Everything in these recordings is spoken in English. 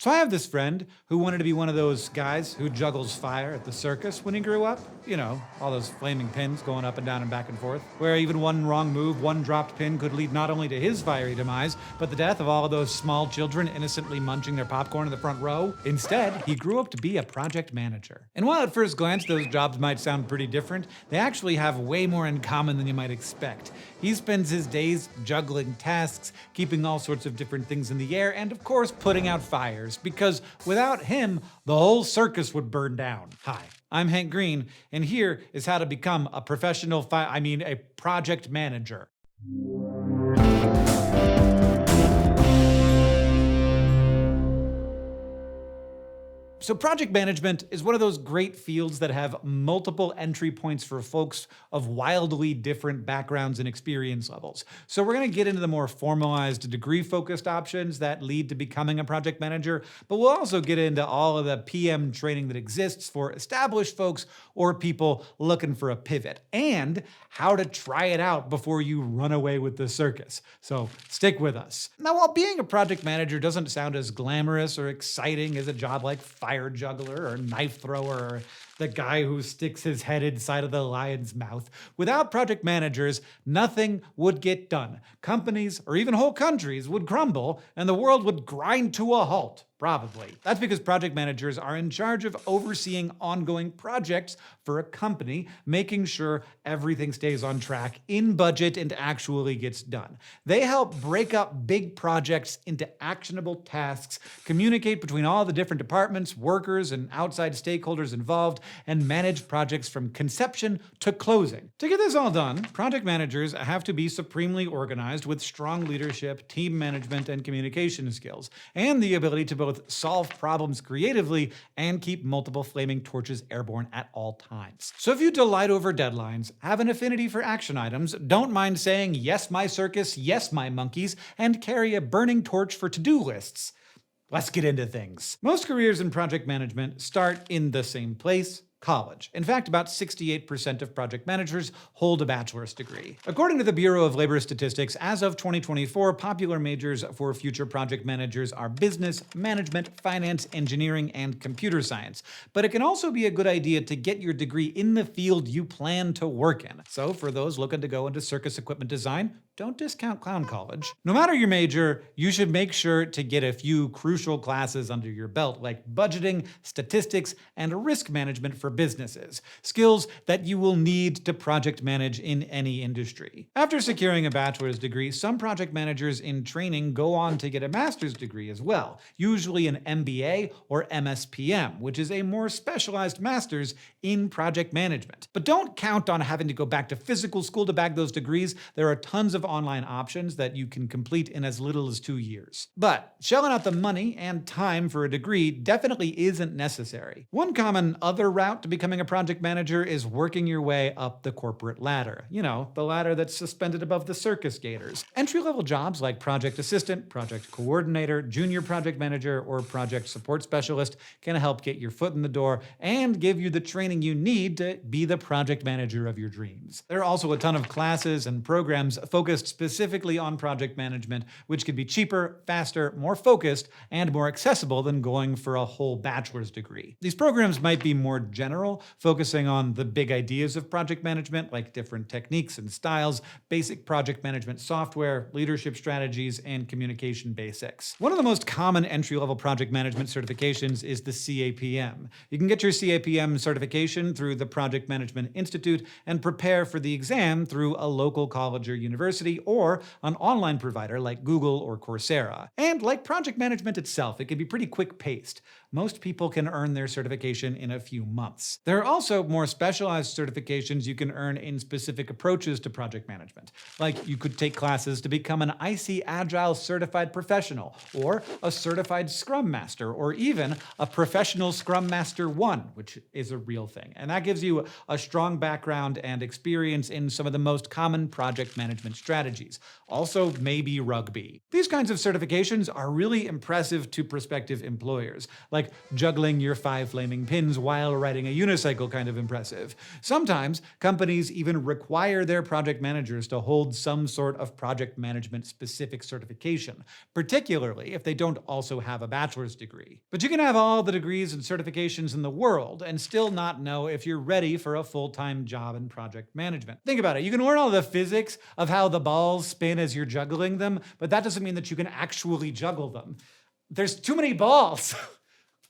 So I have this friend who wanted to be one of those guys who juggles fire at the circus when he grew up. You know, all those flaming pins going up and down and back and forth, where even one wrong move, one dropped pin could lead not only to his fiery demise, but the death of all of those small children innocently munching their popcorn in the front row. Instead, he grew up to be a project manager. And while at first glance those jobs might sound pretty different, they actually have way more in common than you might expect. He spends his days juggling tasks, keeping all sorts of different things in the air, and of course putting out fires, because without him, the whole circus would burn down. Hi, I'm Hank Green, and here is how to become a professional a project manager. So project management is one of those great fields that have multiple entry points for folks of wildly different backgrounds and experience levels. So we're going to get into the more formalized degree-focused options that lead to becoming a project manager, but we'll also get into all of the PM training that exists for established folks or people looking for a pivot, and how to try it out before you run away with the circus. So stick with us. Now, while being a project manager doesn't sound as glamorous or exciting as a job like fire juggler or knife thrower or the guy who sticks his head inside of the lion's mouth, without project managers, nothing would get done. Companies or even whole countries would crumble and the world would grind to a halt. Probably. That's because project managers are in charge of overseeing ongoing projects for a company, making sure everything stays on track, in budget, and actually gets done. They help break up big projects into actionable tasks, communicate between all the different departments, workers, and outside stakeholders involved, and manage projects from conception to closing. To get this all done, project managers have to be supremely organized with strong leadership, team management, and communication skills, and the ability to both solve problems creatively and keep multiple flaming torches airborne at all times. So if you delight over deadlines, have an affinity for action items, don't mind saying yes my circus, yes my monkeys, and carry a burning torch for to-do lists, let's get into things. Most careers in project management start in the same place: college. In fact, about 68% of project managers hold a bachelor's degree. According to the Bureau of Labor Statistics, as of 2024, popular majors for future project managers are business, management, finance, engineering, and computer science. But it can also be a good idea to get your degree in the field you plan to work in. So for those looking to go into circus equipment design, don't discount clown college. No matter your major, you should make sure to get a few crucial classes under your belt, like budgeting, statistics, and risk management for businesses, skills that you will need to project manage in any industry. After securing a bachelor's degree, some project managers in training go on to get a master's degree as well, usually an MBA or MSPM, which is a more specialized master's in project management. But don't count on having to go back to physical school to bag those degrees. There are tons of online options that you can complete in as little as 2 years. But shelling out the money and time for a degree definitely isn't necessary. One common other route to becoming a project manager is working your way up the corporate ladder. You know, the ladder that's suspended above the circus gators. Entry-level jobs like project assistant, project coordinator, junior project manager, or project support specialist can help get your foot in the door and give you the training you need to be the project manager of your dreams. There are also a ton of classes and programs focused specifically on project management, which could be cheaper, faster, more focused, and more accessible than going for a whole bachelor's degree. These programs might be more general, focusing on the big ideas of project management, like different techniques and styles, basic project management software, leadership strategies, and communication basics. One of the most common entry-level project management certifications is the CAPM. You can get your CAPM certification through the Project Management Institute and prepare for the exam through a local college or university, or an online provider like Google or Coursera. And like project management itself, it can be pretty quick-paced. Most people can earn their certification in a few months. There are also more specialized certifications you can earn in specific approaches to project management. Like you could take classes to become an IC Agile certified professional, or a certified Scrum Master, or even a professional Scrum Master 1, which is a real thing. And that gives you a strong background and experience in some of the most common project management strategies. strategies. Also, maybe rugby. These kinds of certifications are really impressive to prospective employers, like juggling your 5 flaming pins while riding a unicycle kind of impressive. Sometimes, companies even require their project managers to hold some sort of project management specific certification, particularly if they don't also have a bachelor's degree. But you can have all the degrees and certifications in the world and still not know if you're ready for a full-time job in project management. Think about it. You can learn all the physics of how the balls spin as you're juggling them, but that doesn't mean that you can actually juggle them. There's too many balls.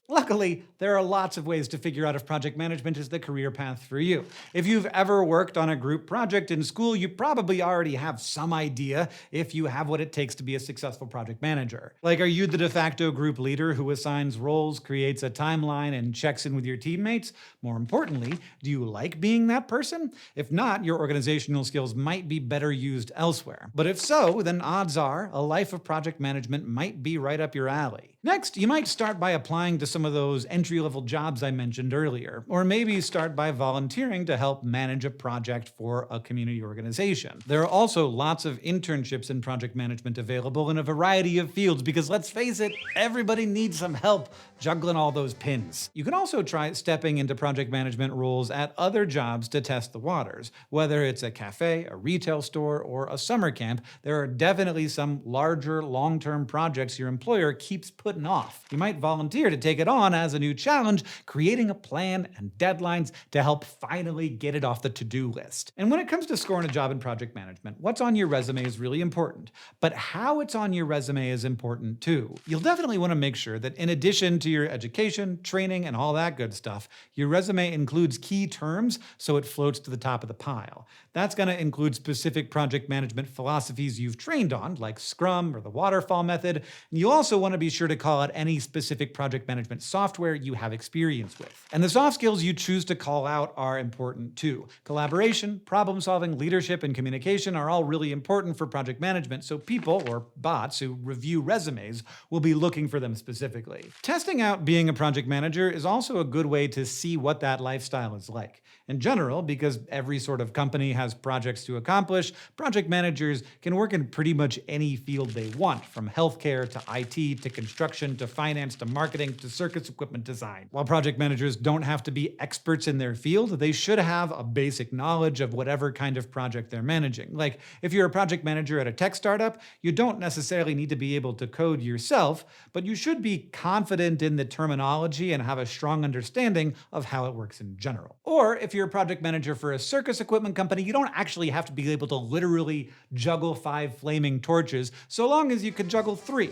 Luckily, there are lots of ways to figure out if project management is the career path for you. If you've ever worked on a group project in school, you probably already have some idea if you have what it takes to be a successful project manager. Like, are you the de facto group leader who assigns roles, creates a timeline, and checks in with your teammates? More importantly, do you like being that person? If not, your organizational skills might be better used elsewhere. But if so, then odds are a life of project management might be right up your alley. Next, you might start by applying to some of those entry-level jobs I mentioned earlier, or maybe start by volunteering to help manage a project for a community organization. There are also lots of internships in project management available in a variety of fields because, let's face it, everybody needs some help juggling all those pins. You can also try stepping into project management roles at other jobs to test the waters. Whether it's a cafe, a retail store, or a summer camp, there are definitely some larger, long-term projects your employer keeps putting off. You might volunteer to take it on as a new challenge, creating a plan and deadlines to help finally get it off the to-do list. And when it comes to scoring a job in project management, what's on your resume is really important, but how it's on your resume is important too. You'll definitely want to make sure that in addition to your education, training, and all that good stuff, your resume includes key terms so it floats to the top of the pile. That's going to include specific project management philosophies you've trained on, like Scrum or the waterfall method. And you also want to be sure to call out any specific project management software you have experience with. And the soft skills you choose to call out are important too. Collaboration, problem solving, leadership, and communication are all really important for project management, so people, or bots, who review resumes will be looking for them specifically. Testing out being a project manager is also a good way to see what that lifestyle is like. In general, because every sort of company has projects to accomplish, project managers can work in pretty much any field they want, from healthcare to IT to construction to finance to marketing to circus equipment design. While project managers don't have to be experts in their field, they should have a basic knowledge of whatever kind of project they're managing. Like, if you're a project manager at a tech startup, you don't necessarily need to be able to code yourself, but you should be confident in the terminology and have a strong understanding of how it works in general. Or if you're a project manager for a circus equipment company, you don't actually have to be able to literally juggle 5 flaming torches, so long as you can juggle 3,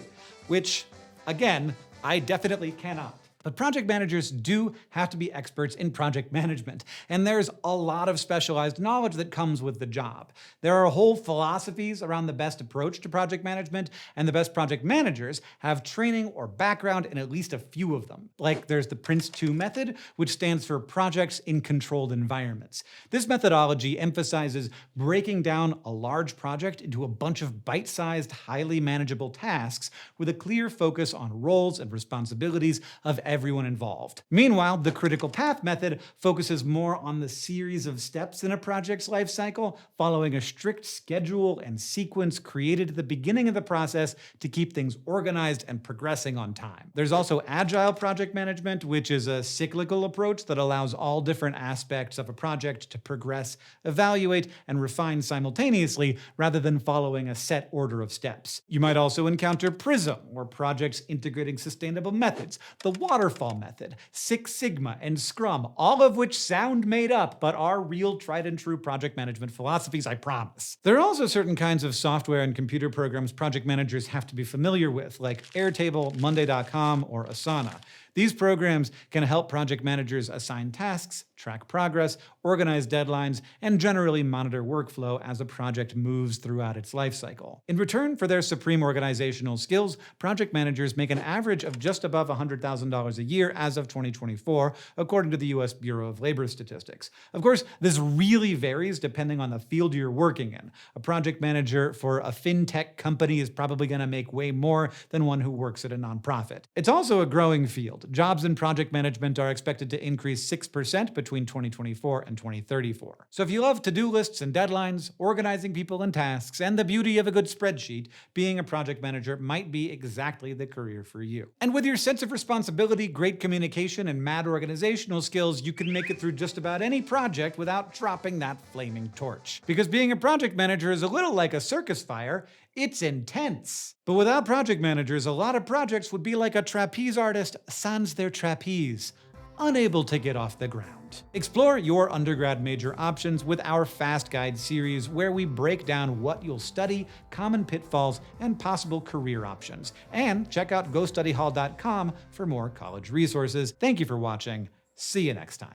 which, again, I definitely cannot. But project managers do have to be experts in project management, and there's a lot of specialized knowledge that comes with the job. There are whole philosophies around the best approach to project management, and the best project managers have training or background in at least a few of them. Like, there's the Prince2 method, which stands for Projects in Controlled Environments. This methodology emphasizes breaking down a large project into a bunch of bite-sized, highly manageable tasks with a clear focus on roles and responsibilities of everyone involved. Meanwhile, the critical path method focuses more on the series of steps in a project's life cycle, following a strict schedule and sequence created at the beginning of the process to keep things organized and progressing on time. There's also agile project management, which is a cyclical approach that allows all different aspects of a project to progress, evaluate, and refine simultaneously rather than following a set order of steps. You might also encounter PRISM, or Projects Integrating Sustainable Methods, the waterfall method, Six Sigma, and Scrum, all of which sound made up, but are real tried and true project management philosophies, I promise. There are also certain kinds of software and computer programs project managers have to be familiar with, like Airtable, Monday.com, or Asana. These programs can help project managers assign tasks, track progress, organize deadlines, and generally monitor workflow as a project moves throughout its lifecycle. In return for their supreme organizational skills, project managers make an average of just above $100,000 a year as of 2024, according to the U.S. Bureau of Labor Statistics. Of course, this really varies depending on the field you're working in. A project manager for a fintech company is probably going to make way more than one who works at a nonprofit. It's also a growing field. jobs in project management are expected to increase 6% between 2024 and 2034. So if you love to-do lists and deadlines, organizing people and tasks, and the beauty of a good spreadsheet, being a project manager might be exactly the career for you. And with your sense of responsibility, great communication, and mad organizational skills, you can make it through just about any project without dropping that flaming torch. Because being a project manager is a little like a circus fire. It's intense. But without project managers, a lot of projects would be like a trapeze artist sans their trapeze, unable to get off the ground. Explore your undergrad major options with our Fast Guide series, where we break down what you'll study, common pitfalls, and possible career options. And check out GoStudyHall.com for more college resources. Thank you for watching. See you next time.